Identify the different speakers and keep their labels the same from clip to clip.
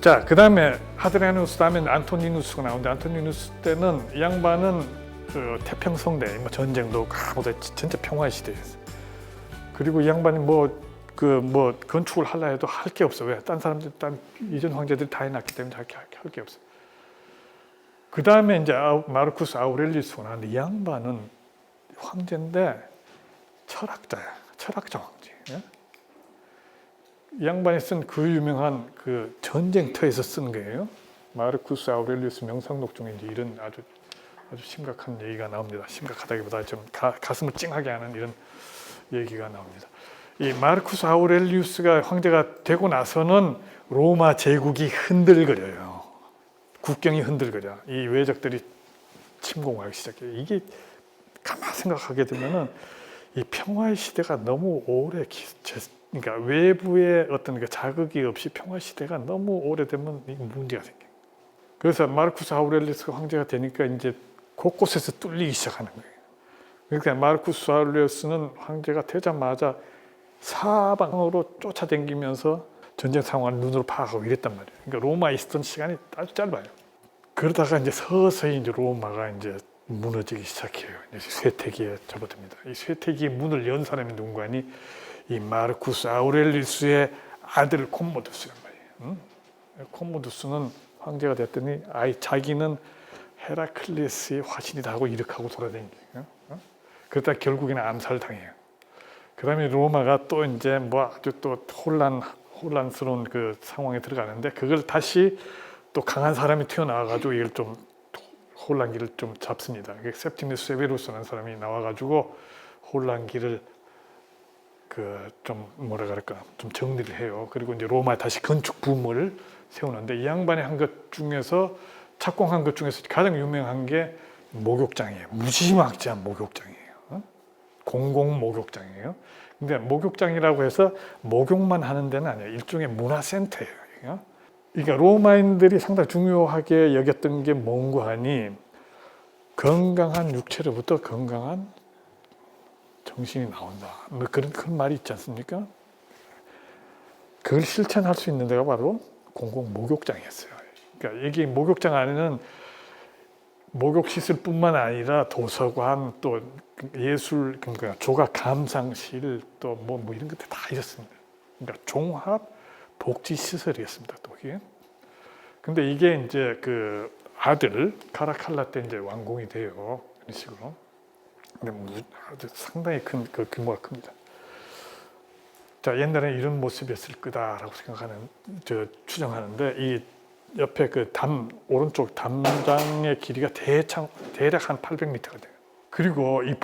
Speaker 1: 자, 그 다음에 하드리아누스 다음에 안토니누스가 나오는데, 안토니누스 때는 이 양반은 그 태평성대, 뭐 전쟁도 가보다 진짜 평화의 시대였어요. 그리고 이 양반이 뭐 건축을 하려 해도 할 게 없어. 왜? 딴 사람들, 딴 이전 황제들이 다 해놨기 때문에 할 게 없어. 그 다음에 이제 마르쿠스 아우렐리우스가 나왔는데, 이 양반은 황제인데 철학자야. 철학자 황제. 예? 이 양반이 쓴 그 유명한 그 전쟁터에서 쓴 거예요. 마르쿠스 아우렐리우스 명상록 중에 이제 이런 아주 심각한 얘기가 나옵니다. 심각하다기보다 좀 가슴을 찡하게 하는 이런 얘기가 나옵니다. 이 마르쿠스 아우렐리우스가 황제가 되고 나서는 로마 제국이 흔들거려요. 국경이 흔들거려. 이 외적들이 침공하기 시작해요. 이게 가만 생각하게 되면은 이 평화의 시대가 너무 오래 그러니까 외부의 어떤 그 자극이 없이 평화 시대가 너무 오래되면 문제가 생겨요. 그래서 마르쿠스 아우렐리우스가 황제가 되니까 이제 곳곳에서 뚫리기 시작하는 거예요. 그러니까 마르쿠스 아우렐리우스는 황제가 되자마자 사방으로 쫓아다니면서 전쟁 상황을 눈으로 파악하고 이랬단 말이에요. 그러니까 로마에 있었던 시간이 아주 짧아요. 그러다가 이제 서서히 이제 로마가 이제 무너지기 시작해요. 이제 쇠퇴기에 접어듭니다. 이 쇠퇴기의 문을 연 사람이 누군가니 이 마르쿠스 아우렐리우스의 아들 콤모두스란 말이에요. 콤모두스는 황제가 됐더니 자기는 헤라클레스의 화신이다 하고 이렇게 하고 돌아다니죠. 그러다 결국에는 암살당해요. 그다음에 로마가 또 이제 뭐 아주 또 혼란스러운 그 상황에 들어가는데, 그걸 다시 또 강한 사람이 튀어나와가지고 이걸 좀 혼란기를 좀 잡습니다. septimius severus라는 사람이 나와가지고 혼란기를 그 좀 뭐라 그럴까 좀 정리를 해요. 그리고 이제 로마에 다시 건축 붐을 세우는데, 이 양반이 한 것 중에서 착공한 것 중에서 가장 유명한 게 목욕장이에요. 무지막지한 목욕장이에요. 공공 목욕장이에요. 근데 목욕장이라고 해서 목욕만 하는 데는 아니에요. 일종의 문화센터예요. 그러니까 로마인들이 상당히 중요하게 여겼던 게 뭔고 하니, 건강한 육체로부터 건강한 정신이 나온다. 뭐 그런 큰 말이 있지 않습니까? 그걸 실천할 수 있는 데가 바로 공공 목욕장이었어요. 그러니까 여기 목욕장 안에는 목욕시설뿐만 아니라 도서관, 또 예술, 그러니까 조각 감상실, 또 뭐 이런 것들 다 있었습니다. 그러니까 종합 복지 시설이었습니다. 또 이게. 근데 이게 이제 그 아들 카라칼라 때 이제 완공이 돼요. 이런 식으로. 근데 상당히 큰 그 규모가 큽니다. 자, 옛날에 이런 모습이었을 거다라고 추정하는데, 이 옆에 그 오른쪽 담장의 길이가 대략 한 800m가 돼요. 그리고 이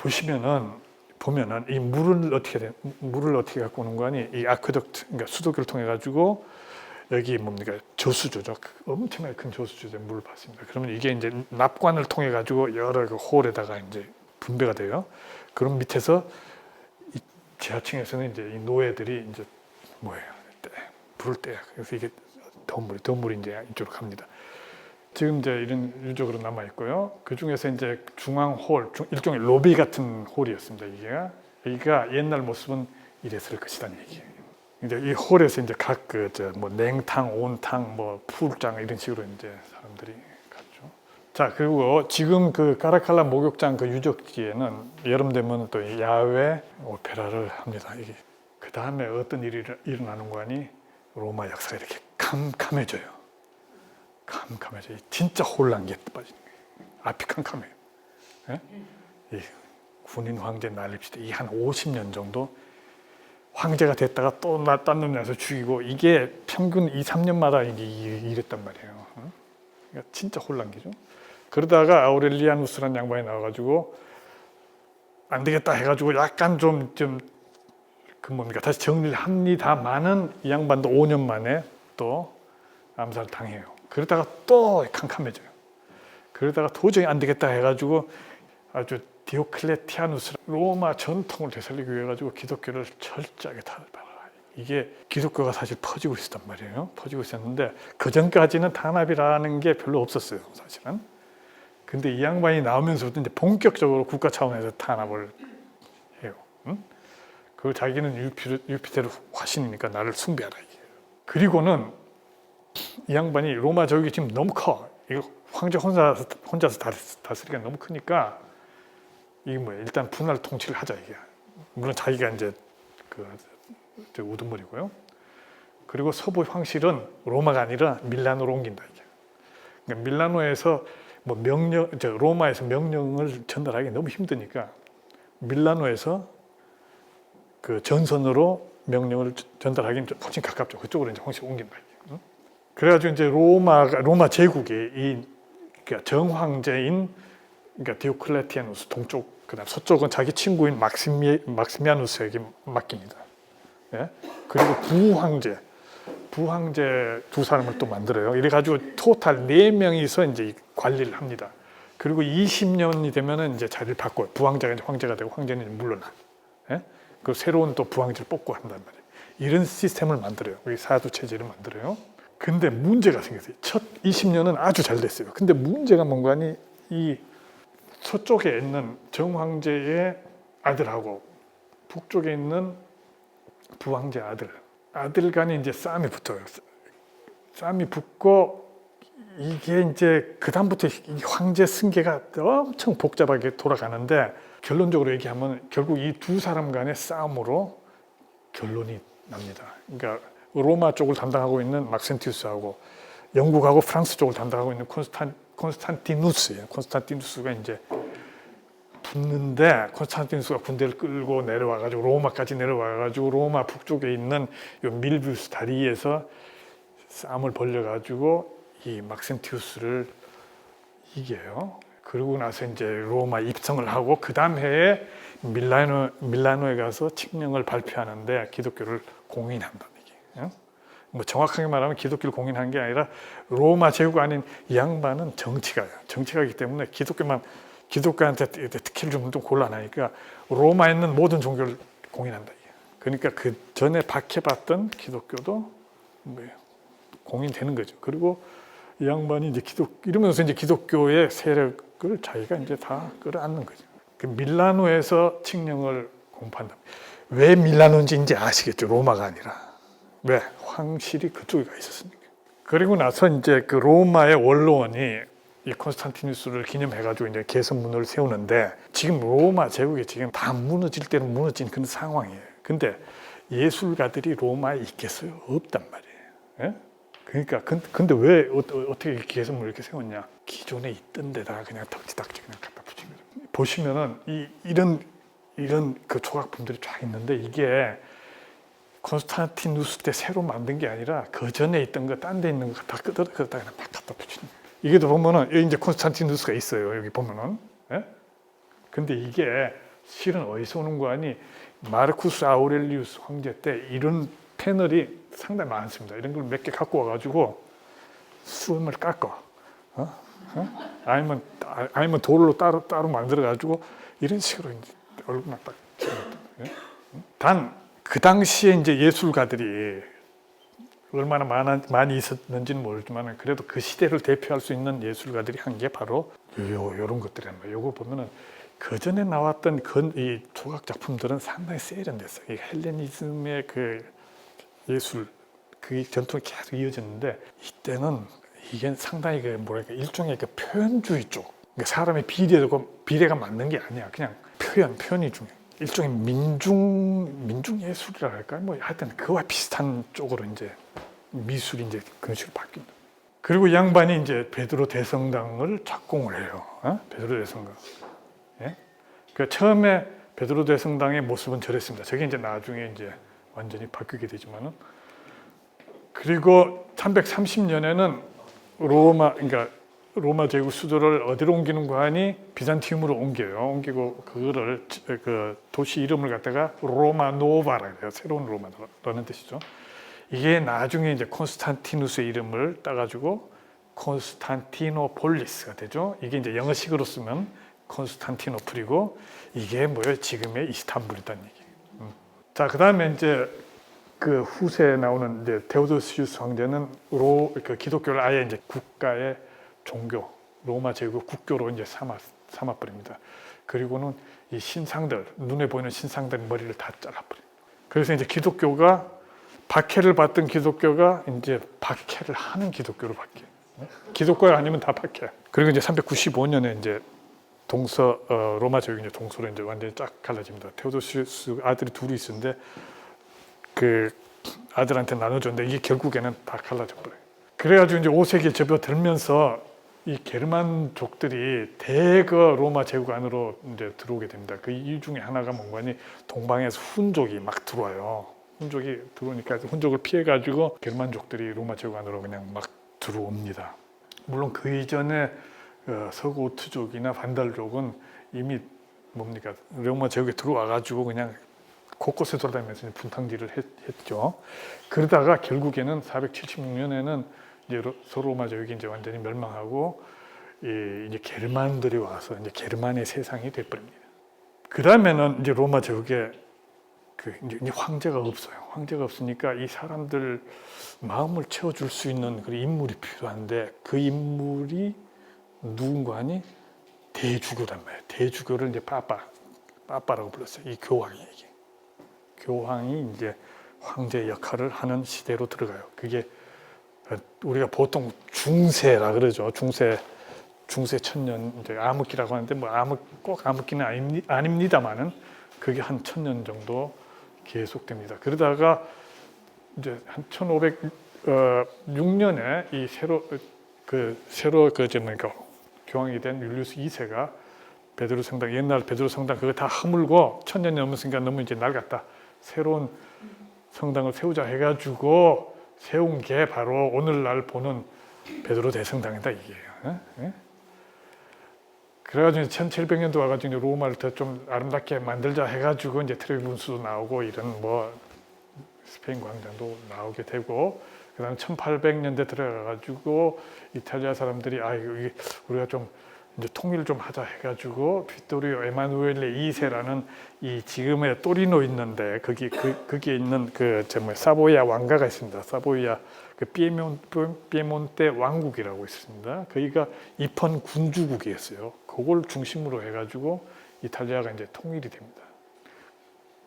Speaker 1: 보면은 이 물을 어떻게 갖고 오는 거니, 이 아쿠에덕트, 그러니까 수도교를 통해 가지고 여기 뭡니까 저수조죠. 엄청나게 큰 저수조에 물을 받습니다. 그러면 이게 이제 납관을 통해 가지고 여러 그 홀에다가 이제 분배가 돼요. 그럼 밑에서 이 지하층에서는 이제 이 노예들이 이제 불을 떼요. 그래서 이게 덤물이 이제 이쪽으로 갑니다. 지금 이제 이런 유적으로 남아 있고요. 그 중에서 이제 중앙 홀, 일종의 로비 같은 홀이었습니다. 여기가 옛날 모습은 이랬을 것이라는 얘기예요. 이제 이 홀에서 이제 각 냉탕, 온탕, 풀장 이런 식으로 이제 사람들이 갔죠. 자, 그리고 지금 그 카라칼라 목욕장 그 유적지에는 여름 되면 또 야외 오페라를 합니다. 그 다음에 어떤 일이 일어나는 거 아니? 로마 역사가 이렇게 캄캄해져요. 진짜 혼란기에 빠지는 거예요. 앞이 캄캄해요. 예? 이 군인 황제 난립시대 이 한 50년 정도 황제가 됐다가 또 딴 놈 나서 죽이고, 이게 평균 2-3년마다 이랬단 말이에요. 그러니까 진짜 혼란기죠. 그러다가 아우렐리아누스라는 양반이 나와가지고 안 되겠다 해가지고 약간 다시 정리를 합니다만은, 이 양반도 5년 만에 또 암살 당해요. 그러다가 또 캄캄해져요. 그러다가 도저히 안 되겠다 해가지고 아주 디오클레티아누스 로마 전통을 되살리기 위해 가지고 기독교를 철저하게 탄압하라. 이게 기독교가 사실 퍼지고 있었단 말이에요. 퍼지고 있었는데 그 전까지는 탄압이라는 게 별로 없었어요, 사실은. 근데 이 양반이 나오면서부터 이제 본격적으로 국가 차원에서 탄압을 해요. 그 자기는 유피테르 화신이니까 나를 숭배하라. 그리고는 이 양반이 로마 제국이 지금 너무 커. 이거 황제 혼자서 다스리기가 너무 크니까 이게 뭐야? 일단 분할 통치를 하자 이게. 물론 자기가 이제 우두머리고요. 그리고 서부 황실은 로마가 아니라 밀라노로 옮긴다 이게. 그러니까 밀라노에서 뭐 로마에서 명령을 전달하기 너무 힘드니까 밀라노에서 그 전선으로 명령을 전달하기는 훨씬 가깝죠. 그쪽으로 이제 황실 옮긴다 이게. 그래가지고 이제 로마 제국이 그러니까 정황제인 그러니까 디오클레티아누스 동쪽 그다음 서쪽은 자기 친구인 막시미아누스에게 맡깁니다. 예? 그리고 부황제 두 사람을 또 만들어요. 이래가지고 토탈 4명이서 이제 관리를 합니다. 그리고 20년이 되면은 이제 자리를 바꿔요. 부황제가 이제 황제가 되고 황제는 이제 물러나. 예? 그리고 새로운 또 부황제를 뽑고 한단 말이에요. 이런 시스템을 만들어요. 우리 사두 체제를 만들어요. 근데 문제가 생겼어요. 첫 20년은 아주 잘 됐어요. 근데 문제가 뭔가 하니 이 서쪽에 있는 정황제의 아들하고 북쪽에 있는 부황제 아들 간에 이제 싸움이 붙어요. 싸움이 붙고 이게 이제 그다음부터 이 황제 승계가 엄청 복잡하게 돌아가는데 결론적으로 얘기하면 결국 이 두 사람 간의 싸움으로 결론이 납니다. 그러니까 로마 쪽을 담당하고 있는 막센티우스하고 영국하고 프랑스 쪽을 담당하고 있는 콘스탄티누스예요. 콘스탄티누스가 이제 붙는데 콘스탄티누스가 군대를 끌고 내려와가지고 로마까지 내려와가지고 로마 북쪽에 있는 요 밀비우스 다리에서 싸움을 벌려가지고 이 막센티우스를 이겨요. 그러고 나서 이제 로마 입성을 하고 그 다음 해에 밀라노에 가서 칙령을 발표하는데 기독교를 공인한다. 이게. 뭐 정확하게 말하면 기독교를 공인한 게 아니라 로마 제국 아닌 이 양반은 정치가이기 때문에 기독교한테 특혜를 주면 좀 곤란하니까 로마에 있는 모든 종교를 공인한다. 그러니까 그 전에 박해받던 기독교도 공인되는 거죠. 그리고 이 양반이 이제 이러면서 이제 기독교의 세력을 자기가 이제 다 끌어안는 거죠. 그 밀라노에서 칙령을 공포한다. 왜 밀라노인지 이제 아시겠죠? 로마가 아니라. 왜? 황실이 그쪽에 가 있었으니까. 그리고 나서 이제 그 로마의 원로원이 이 콘스탄티누스를 기념해가지고 이제 개선문을 세우는데 지금 로마 제국이 지금 다 무너질 때는 무너진 그런 상황이에요. 근데 예술가들이 로마에 있겠어요? 없단 말이에요. 예? 그러니까 근데 왜 어떻게 개선문을 이렇게 세웠냐? 기존에 있던 데다가 그냥 덕지덕지 그냥 갖다 붙인 거죠. 보시면은 이런 그 조각품들이 쫙 있는데 이게 콘스탄티누스 때 새로 만든 게 아니라 그 전에 있던 거, 딴 데 있는 거 다 끄덕끄덕 그냥 막 갖다 붙이는 거예요. 이게 또 보면은 여기 이제 콘스탄티누스가 있어요. 여기 보면은. 예? 근데 이게 실은 어디서 오는 거 아니? 마르쿠스 아우렐리우스 황제 때 이런 패널이 상당히 많습니다. 이런 걸 몇 개 갖고 와가지고 수염을 깎아. 아니면 돌로 따로 만들어가지고 이런 식으로 이제 얼굴만 딱 찍었다. 예? 단 그 당시에 이제 예술가들이 얼마나 많이 있었는지는 모르지만 그래도 그 시대를 대표할 수 있는 예술가들이 한 게 바로 이런 것들이란 말이에요. 요거 보면은 그 전에 나왔던 이 조각 작품들은 상당히 세련됐어요. 이 헬레니즘의 그 예술 그 전통이 계속 이어졌는데 이때는 이게 상당히 그 뭐랄까 일종의 그 표현주의 쪽. 그러니까 사람의 비례가 맞는 게 아니야. 그냥 표현이 중요해. 일종의 민중 예술이라 할까요? 뭐 하여튼 그와 비슷한 쪽으로 이제 미술이 이제 그런 식으로 바뀐다. 그리고 이 양반이 이제 베드로 대성당을 착공을 해요. 베드로 대성당. 예? 그 처음에 베드로 대성당의 모습은 저랬습니다. 저게 이제 나중에 이제 완전히 바뀌게 되지만은 그리고 330년에는 로마 제국 수도를 어디로 옮기는 거 하니 비잔티움으로 옮겨요. 옮기고 그거를 그 도시 이름을 갖다가 로마 노바라 그래요. 새로운 로마라는 뜻이죠. 이게 나중에 이제 콘스탄티누스의 이름을 따가지고 콘스탄티노폴리스가 되죠. 이게 이제 영어식으로 쓰면 콘스탄티노플이고 이게 뭐예요? 지금의 이스탄불이란 얘기예요. 자, 그다음에 이제 그 후세에 나오는 이제 데오도시우스 황제는 그 기독교를 아예 이제 국가의 종교, 로마 제국 국교로 이제 삼아버립니다. 그리고는 이 신상들, 눈에 보이는 신상들 머리를 다 잘라버려요. 그래서 이제 기독교가 박해를 받던 기독교가 이제 박해를 하는 기독교로 바뀌어요. 기독교가 아니면 다 박해. 그리고 이제 395년에 이제 로마 제국이 이제 동서로 이제 완전히 쫙 갈라집니다. 테오도시우스 아들이 둘이 있었는데 그 아들한테 나눠줬는데 이게 결국에는 다 갈라져 버려요. 그래가지고 이제 5세기에 접어들면서 이 게르만족들이 대거 로마 제국 안으로 이제 들어오게 됩니다. 그 이유 중에 하나가 뭔가니 동방에서 훈족이 막 들어와요. 훈족이 들어오니까 훈족을 피해가지고 게르만족들이 로마 제국 안으로 그냥 막 들어옵니다. 물론 그 이전에 서고트족이나 반달족은 이미 뭡니까 로마 제국에 들어와가지고 그냥 곳곳에 돌아다니면서 분탕질을 했죠. 그러다가 결국에는 476년에는 이제 서로마 제국이 이제 완전히 멸망하고 이제 게르만들이 와서 이제 게르만의 세상이 돼버립니다. 그 다음에는 이제 로마 제국에 이제 황제가 없어요. 황제가 없으니까 이 사람들 마음을 채워줄 수 있는 그런 인물이 필요한데 그 인물이 누군가 하니 대주교란 말이에요. 대주교를 이제 빠빠라고 불렀어요. 이 교황이 교황이 이제 황제 역할을 하는 시대로 들어가요. 그게 우리가 보통 중세라 그러죠. 중세 천년 이제 암흑기라고 하는데 뭐 꼭 암흑기는 아닙니다만은 그게 한 1000년 정도 계속됩니다. 그러다가 이제 한 1506년에 이 새로 교황이 된 율리우스 2세가 베드로 성당 옛날 베드로 성당 그거 다 허물고 1000년이 넘었으니까 너무 이제 낡았다. 새로운 성당을 세우자 해가지고 세운 게 바로 오늘날 보는 베드로 대성당이다 이게요. 그래가지고 1700년도 와가지고 로마를 더 좀 아름답게 만들자 해가지고 이제 트레비 분수도 나오고 이런 뭐 스페인 광장도 나오게 되고 그다음 1800년대 들어가가지고 이탈리아 사람들이 이게 우리가 좀 이제 통일 좀 하자 해가지고 비토리오 에마누엘레 2세라는 이 지금의 또리노 있는데 거기에 있는 사보이아 왕가가 있습니다. 사보이아 피에몬테 왕국이라고 있습니다. 거기가 입헌 군주국이었어요. 그걸 중심으로 해가지고 이탈리아가 이제 통일이 됩니다.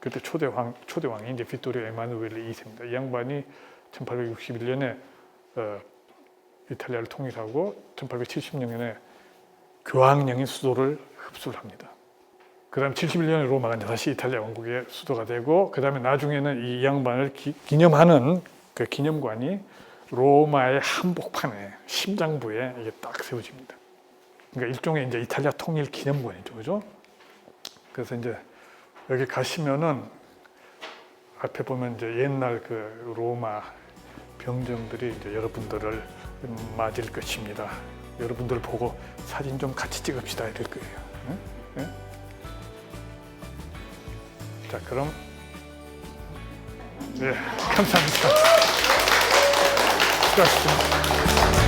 Speaker 1: 그때 초대왕이 이제 비토리오 에마누엘레 2세입니다. 이 양반이 1861년에 이탈리아를 통일하고 1876년에 교황령의 수도를 흡수를 합니다. 그 다음 71년에 로마가 이제 다시 이탈리아 왕국의 수도가 되고 그 다음에 나중에는 이 양반을 기념하는 그 기념관이 로마의 한복판에 심장부에 이게 딱 세워집니다. 그러니까 일종의 이제 이탈리아 통일 기념관이죠, 그죠? 그래서 이제 여기 가시면은 앞에 보면 이제 옛날 그 로마 병정들이 이제 여러분들을 맞을 것입니다. 여러분들 보고 사진 좀 같이 찍읍시다 이럴 거예요. 네? 자, 그럼 네, 감사합니다. 수고하셨습니다.